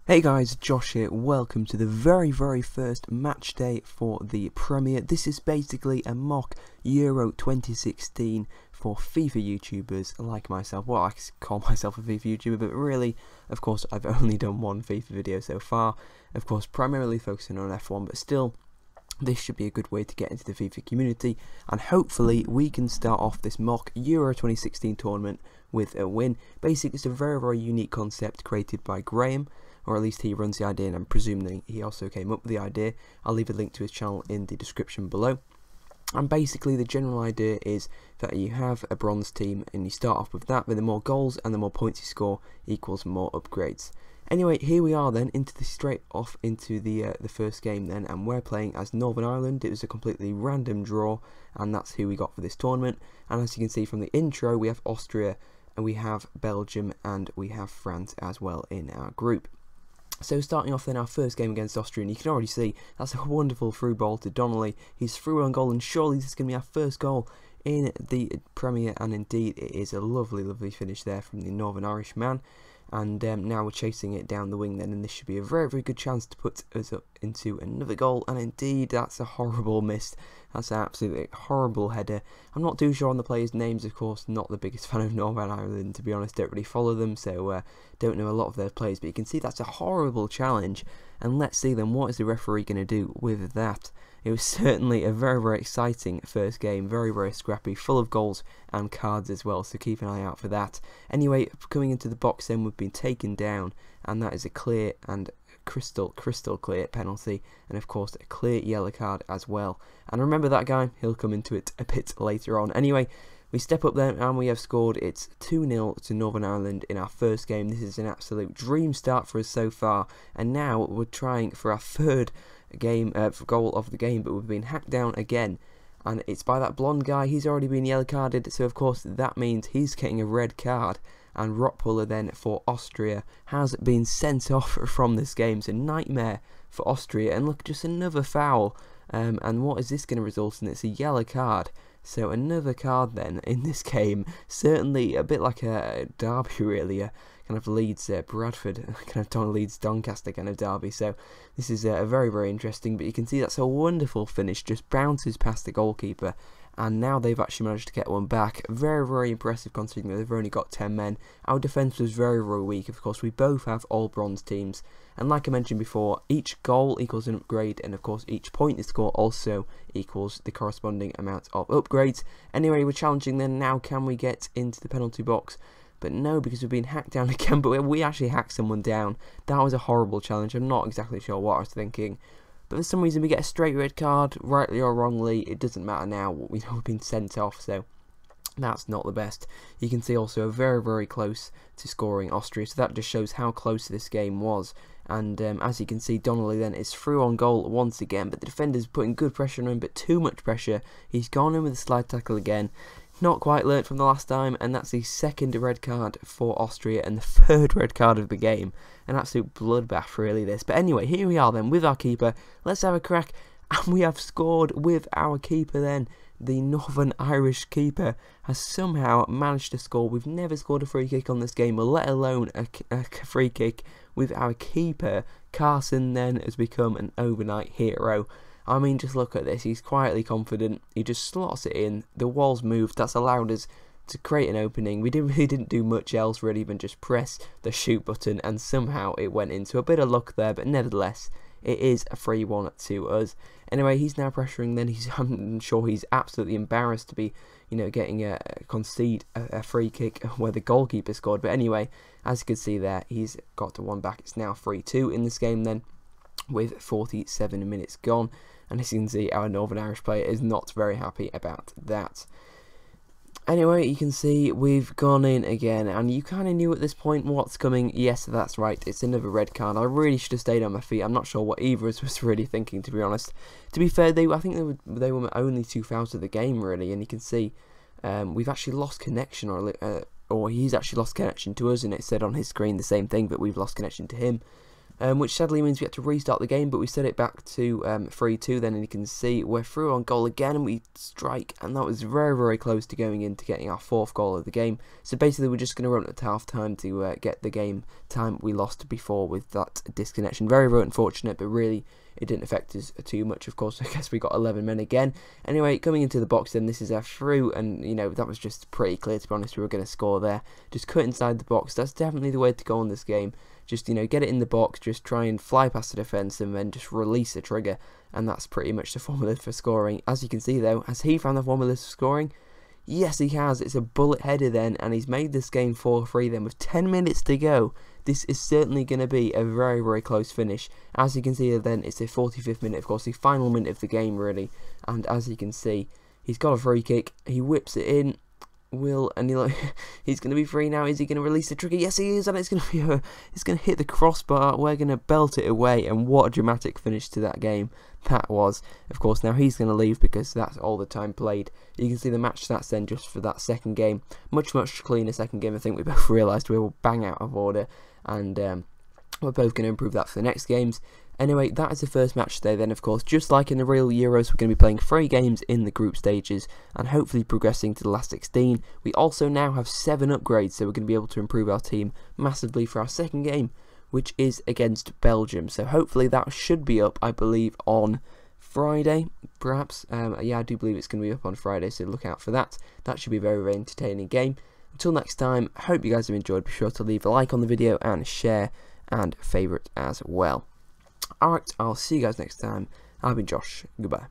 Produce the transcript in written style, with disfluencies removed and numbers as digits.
Hey guys, Josh here. Welcome to the very first match day for the Premier. This is basically a mock Euro 2016 for FIFA YouTubers like myself. Well, I call myself a FIFA YouTuber, but really, of course, I've only done one FIFA video so far. Of course, primarily focusing on F1, but still, this should be a good way to get into the FIFA community, and hopefully we can start off this mock Euro 2016 tournament with a win. Basically, it's a very unique concept created by Graham, or at least he runs the idea, and I'm presuming he also came up with the idea. I'll leave a link to his channel in the description below. And basically the general idea is that you have a bronze team and you start off with that, but the more goals and the more points you score equals more upgrades. Anyway, here we are then straight off into the first game then, and we're playing as Northern Ireland. It was a completely random draw, and that's who we got for this tournament. And as you can see from the intro, we have Austria, and we have Belgium, and we have France as well in our group. So starting off then our first game against Austria, and you can already see that's a wonderful through ball to Donnelly. He's through on goal, and surely this is going to be our first goal in the Premier, and indeed it is a lovely finish there from the Northern Irish man. And now we're chasing it down the wing then, and this should be a very good chance to put us up into another goal. And indeed, that's a horrible miss. That's an absolutely horrible header. I'm not too sure on the players' names, of course. Not the biggest fan of Northern Ireland, to be honest. Don't really follow them, so don't know a lot of their players. But you can see that's a horrible challenge. And let's see then, what is the referee going to do with that? It was certainly a very exciting first game, very scrappy, full of goals and cards as well, so keep an eye out for that. Anyway, coming into the box then, we've been taken down, and that is a clear and crystal clear penalty, and of course a clear yellow card as well. And remember that guy, he'll come into it a bit later on. Anyway, we step up then and we have scored. It's 2-0 to Northern Ireland in our first game. This is an absolute dream start for us so far, and now we're trying for our third goal of the game, but we've been hacked down again, and it's by that blonde guy. He's already been yellow carded, so of course that means he's getting a red card, and Rockpuller then for Austria has been sent off from this game. So nightmare for Austria, and look, just another foul, and what is this going to result in? It's a yellow card. So another card then in this game, certainly a bit like a derby really, a kind of Leeds Bradford, kind of Leeds Doncaster kind of derby. So this is a very interesting, but you can see that's a wonderful finish, just bounces past the goalkeeper, and now they've actually managed to get one back. Very impressive considering that they've only got 10 men. Our defence was very weak. Of course, we both have all bronze teams, and like I mentioned before, each goal equals an upgrade, and of course each point you score also equals the corresponding amount of upgrades. Anyway, we're challenging then now, can we get into the penalty box? But no, because we've been hacked down again, but we actually hacked someone down. That was a horrible challenge. I'm not exactly sure what I was thinking, but for some reason we get a straight red card, rightly or wrongly, it doesn't matter now. We know we've been sent off, so that's not the best. You can see also very close to scoring Austria, so that just shows how close this game was. And as you can see, Donnelly then is through on goal once again, but the defender's putting good pressure on him, but too much pressure. He's gone in with a slide tackle again. Not quite learnt from the last time, and that's the second red card for Austria and the third red card of the game. An absolute bloodbath really this. But anyway, here we are then with our keeper. Let's have a crack, and we have scored with our keeper then. The Northern Irish keeper has somehow managed to score. We've never scored a free kick on this game, let alone a free kick with our keeper. Carson then has become an overnight hero. I mean, just look at this. He's quietly confident. He just slots it in. The wall's moved. That's allowed us to create an opening. We didn't do much else really than just press the shoot button, and somehow it went into. A bit of luck there, but nevertheless, it is a 3-1 to us. Anyway, he's now pressuring then. I'm sure he's absolutely embarrassed to be, getting concede a free kick where the goalkeeper scored. But anyway, as you can see there, he's got to one back. It's now 3-2 in this game then, with 47 minutes gone. And as you can see, our Northern Irish player is not very happy about that. Anyway, you can see we've gone in again, and you kind of knew at this point what's coming. Yes, that's right, it's another red card. I really should have stayed on my feet. I'm not sure what either of us was really thinking, to be honest. To be fair, I think they were only 2 fouls of the game, really, and you can see we've actually lost connection, or he's actually lost connection to us, and it said on his screen the same thing, but we've lost connection to him. which sadly means we had to restart the game, but we set it back to 3-2 then, and you can see we're through on goal again, and we strike, and that was very, very close to going into getting our 4th goal of the game. So basically we're just going to run at half time to get the game time we lost before with that disconnection. Very, very unfortunate, but really it didn't affect us too much. Of course, I guess we got 11 men again. Anyway, coming into the box then, this is our through, and you know, that was just pretty clear, to be honest. We were going to score there. Just cut inside the box. That's definitely the way to go on this game. Just, you know, get it in the box, just try and fly past the defence, and then just release the trigger, and that's pretty much the formula for scoring. As you can see though, has he found the formula for scoring? Yes, he has. It's a bullet header then, and he's made this game 4-3 then with 10 minutes to go. This is certainly going to be a very, very close finish. As you can see then, it's the 45th minute, of course, the final minute of the game really, and as you can see, he's got a free kick, he whips it in, he's going to be free now. Is he going to release the trigger? Yes, he is, and it's going to be it's going to hit the crossbar. We're going to belt it away, and what a dramatic finish to that game that was. Of course, now he's going to leave because that's all the time played. You can see the match stats then just for that second game. Much cleaner second game. I think we both realised we were bang out of order, and we're both going to improve that for the next games. Anyway, that is the first match today then, of course. Just like in the real Euros, we're going to be playing 3 games in the group stages and hopefully progressing to the last 16. We also now have 7 upgrades, so we're going to be able to improve our team massively for our second game, which is against Belgium. So hopefully that should be up, I believe, on Friday, perhaps. Yeah, I do believe it's going to be up on Friday, so look out for that. That should be a very, very entertaining game. Until next time, I hope you guys have enjoyed. Be sure to leave a like on the video and share and favourite as well. Alright, I'll see you guys next time. I've been Josh. Goodbye.